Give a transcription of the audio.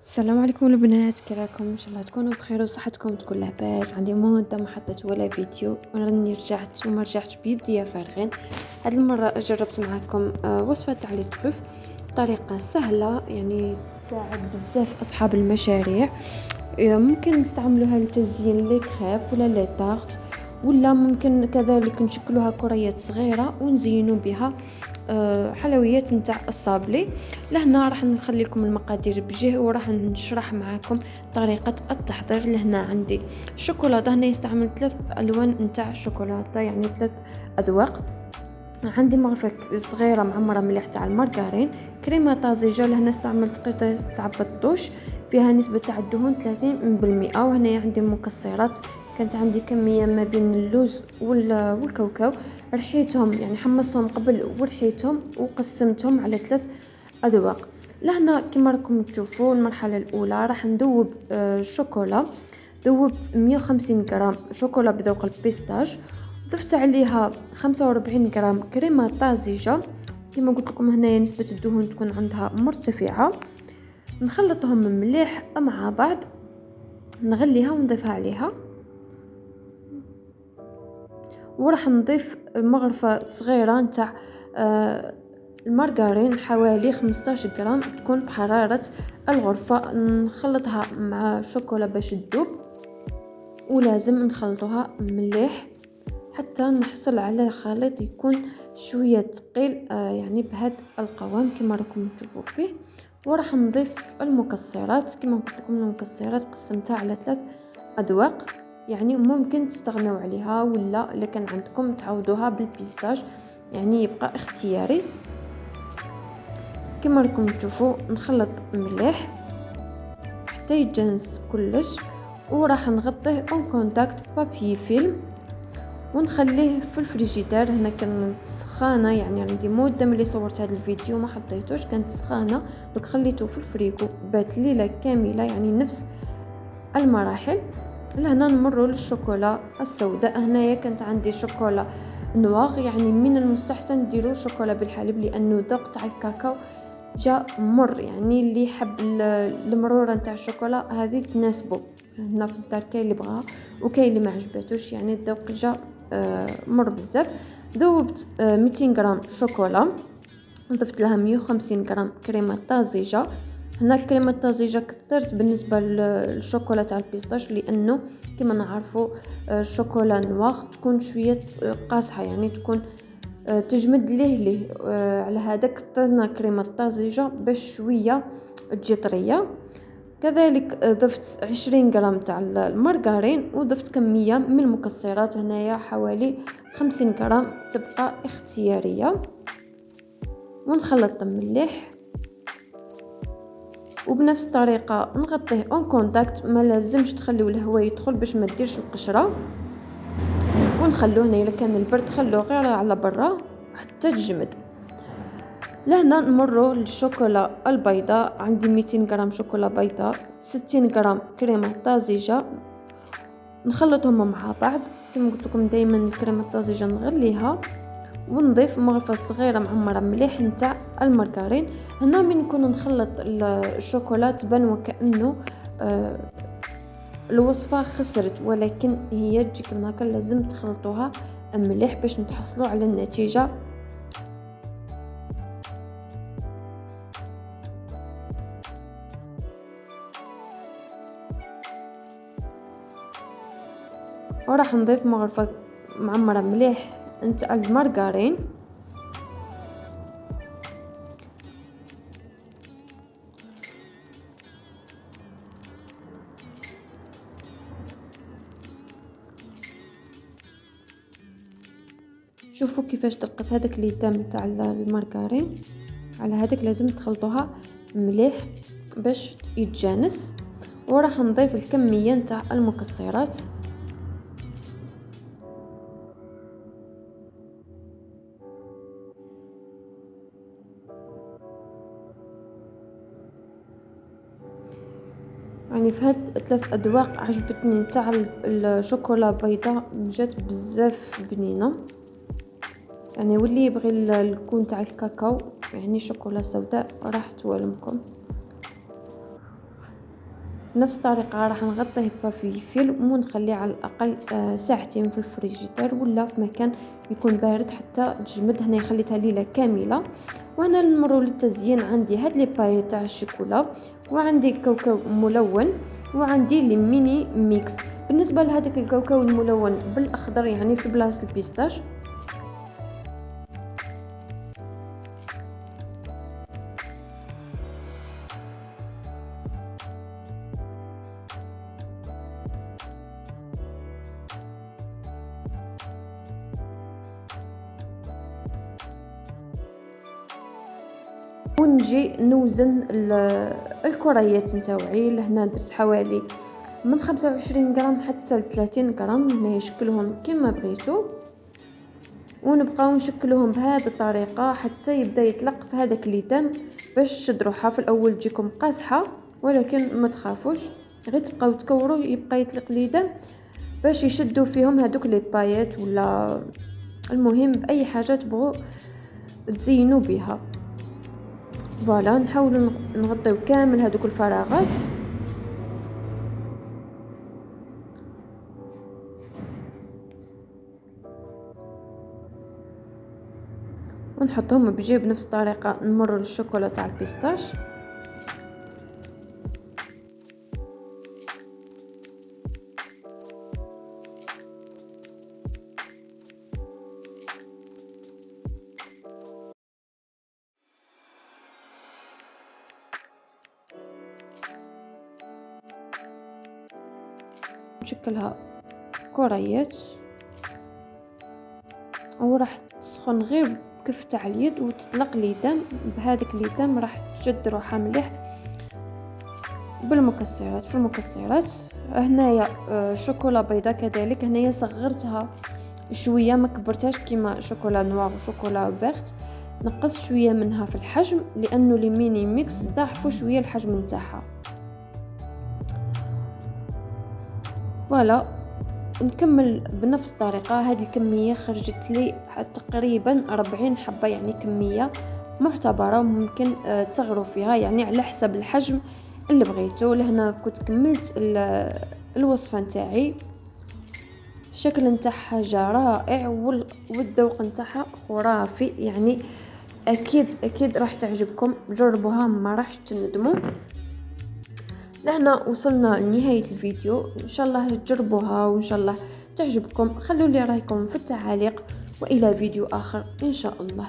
السلام عليكم البنات، كي راكم؟ ان شاء الله تكونوا بخير وصحتكم تكون لاباس. عندي مده ما حطيت ولا فيديو وراني رجعت وما رجعتش بيديا فارغين. هاد المره جربت معكم وصفه تاع لي طروف بطريقه سهله، يعني تساعد بزاف اصحاب المشاريع. ممكن نستعملوها لتزيين لي كريب ولا لي طارت، ولا ممكن كذلك نشكلوها كريات صغيره ونزينوا بها حلويات نتاع الصابلي. لهنا راح نخلي لكم المقادير بجهه وراح نشرح معكم طريقه التحضير. لهنا عندي شوكولاته، هنا يستعمل 3 الوان نتاع شوكولاته، يعني 3 اذواق. عندي مغرفه صغيره معمره مليح تاع المارغرين، كريمه طازجه، لهنا استعملت قطعه تاع بطوش فيها نسبه تاع الدهون 30%. وهنا عندي مكسرات، كانت عندي كميه ما بين اللوز والكاوكاو، رحيتهم يعني حمصتهم قبل ورحيتهم وقسمتهم على 3 اذواق. لهنا كما راكم تشوفوا المرحله الاولى راح ندوب شوكولا. ذوبت 150 غرام شوكولا بذوق البيستاش، ضفت عليها 45 غرام كريمه طازجه، كما قلت لكم هنايا نسبه الدهون تكون عندها مرتفعه. نخلطهم مليح مع بعض، نغليها ونضيفها عليها، وراح نضيف مغرفه صغيره نتاع المارغرين حوالي 15 غرام، تكون بحراره الغرفه. نخلطها مع شوكولا باش تذوب، ولازم نخلطوها مليح حتى نحصل على خليط يكون شويه ثقيل، يعني بهذا القوام كما راكم تشوفوا فيه. وراح نضيف المكسرات، كما قلت لكم المكسرات قسمتها على 3 اذواق، يعني ممكن تستغنوا عليها، ولا الا كان عندكم تعوضوها بالبيستاش، يعني يبقى اختياري. كما راكم تشوفوا نخلط مليح حتى يتجانس كلش، وراح نغطيه اون كونتاكت بابي فيلم ونخليه في الفريجيدار. هنا كانت سخانه، يعني عندي مده ملي صورت هذا الفيديو ما حطيتوش، كانت سخانه دونك خليته في الفريغو بات ليله كامله، يعني نفس المراحل. لهنا نمروا للشوكولا السوداء. هنايا كانت عندي شوكولا نواغ، يعني من المستحسن نديروا شوكولا بالحليب لانه ذوق تاع الكاكاو جا مر، يعني اللي يحب المروره نتاع الشوكولا هذه تناسبه. هنا في الدار كاين اللي بغاها وكاين اللي ما عجباتوش، يعني الذوق جا مر بزاف. ذوبت 200 غرام شوكولا، ضفت لها 150 غرام كريمه طازجه. هنا الكريمه الطازجه كثرت بالنسبه للشوكولا تاع البيستاش، لانه كما نعرفوا الشوكولا نواغ تكون شويه قاصحه، يعني تكون تجمد ليه على هذا كثرنا كريمه طازجه باش شويه تجي طريه. كذلك ضفت 20 غرام تاع المارغرين، وضفت كميه من المكسرات، هنايا حوالي 50 غرام، تبقى اختياريه. ونخلطهم مليح، وبنفس الطريقه نغطيه اون كونتاكت، ما لازمش تخليو الهواء يدخل باش ما ديرش القشره. ونخلوه هنا الا كان البرد خلوه غير على برا حتى تجمد. لهنا نمروا للشوكولا البيضاء، عندي 200 غرام شوكولا بيضاء، 60 غرام كريمه طازجه، نخلطهم مع بعض. كما قلت لكم دائما الكريمه الطازجه نغليها، ونضيف مغرفه صغيره معمره مليح نتاع المارغرين. هنا من نكون نخلط الشوكولا تبان وكانه الوصفه خسرت، ولكن هي تجي كما هكا، لازم تخلطوها مليح باش نتحصلوا على النتيجه. وراح نضيف مغرفه معمره مليح نتاع المارغرين، شوفوا كيفاش دقت هذاك الليدام تاع المارغرين على هذاك، لازم تخلطوها مليح باش يتجانس. وراح نضيف الكميه نتاع المكسرات، يعني في هاد 3 اذواق عجبتني نتاع الشوكولا بيضاء، جات بزاف بنينه. يعني واللي يبغي الكون تاع الكاكاو، يعني شوكولا سوداء راح توالمكم. بنفس الطريقة راح نغطيه ببابي فيلم ونخليه على الأقل ساعتين في الفريجيدير ولا في مكان يكون بارد حتى تجمد. هنا خليتها ليلة كاملة. وهنا نمروا للتزيين. عندي هاد لي بايت تاع الشوكولا، وعندي كاوكاو ملون، وعندي لي ميني ميكس. بالنسبة لهذاك الكاوكاو الملون بالأخضر يعني في بلاصة البيستاش، ونجي نوزن الكريات نتاوعي. لهنا درت حوالي من 25 غرام حتى ل 30 غرام. هنا يشكلهم كما بغيتو، ونبقاو نشكلوهم بهذه الطريقه حتى يبدا يطلق في هذاك الليدام. باش تشد روحها في الاول تجيكم قاصحه، ولكن ما تخافوش، غير تبقاو تكوروا يبقى يطلق الليدام باش يشدوا فيهم هذوك لي بايات ولا المهم باي حاجه تبغوا تزينوا بها. فوالا نحاولوا نغطيو كامل هذوك الفراغات. ونحطهم بجيب بنفس الطريقه. نمروا للشوكولا تاع البيستاش، نشكلها كريات وراح تسخن غير كف تاع اليد وتطلق ليدام. بهذاك الليدام راح تشد روحها مليح بالمكسرات. في المكسرات هنايا شوكولا بيضاء كذلك، هنايا صغرتها شويه ما كبرتهاش كيما شوكولا نوار وشوكولا فيرت. نقصت شويه منها في الحجم لانه لي ميني ميكس ضاعفوا شويه الحجم نتاعها. فوالا نكمل بنفس الطريقه. هذه الكميه خرجت لي تقريبا 40 حبه، يعني كميه معتبره ممكن تصغروا فيها يعني على حسب الحجم اللي بغيتو. لهنا كنت كملت الوصفه نتاعي. الشكل نتاعها جا رائع والذوق نتاعها خرافي، يعني اكيد راح تعجبكم. جربوها ما راحش تندموا. لهنا وصلنا لنهاية الفيديو. ان شاء الله تجربوها وان شاء الله تعجبكم. خلوا لي رايكم في التعاليق، والى فيديو اخر ان شاء الله.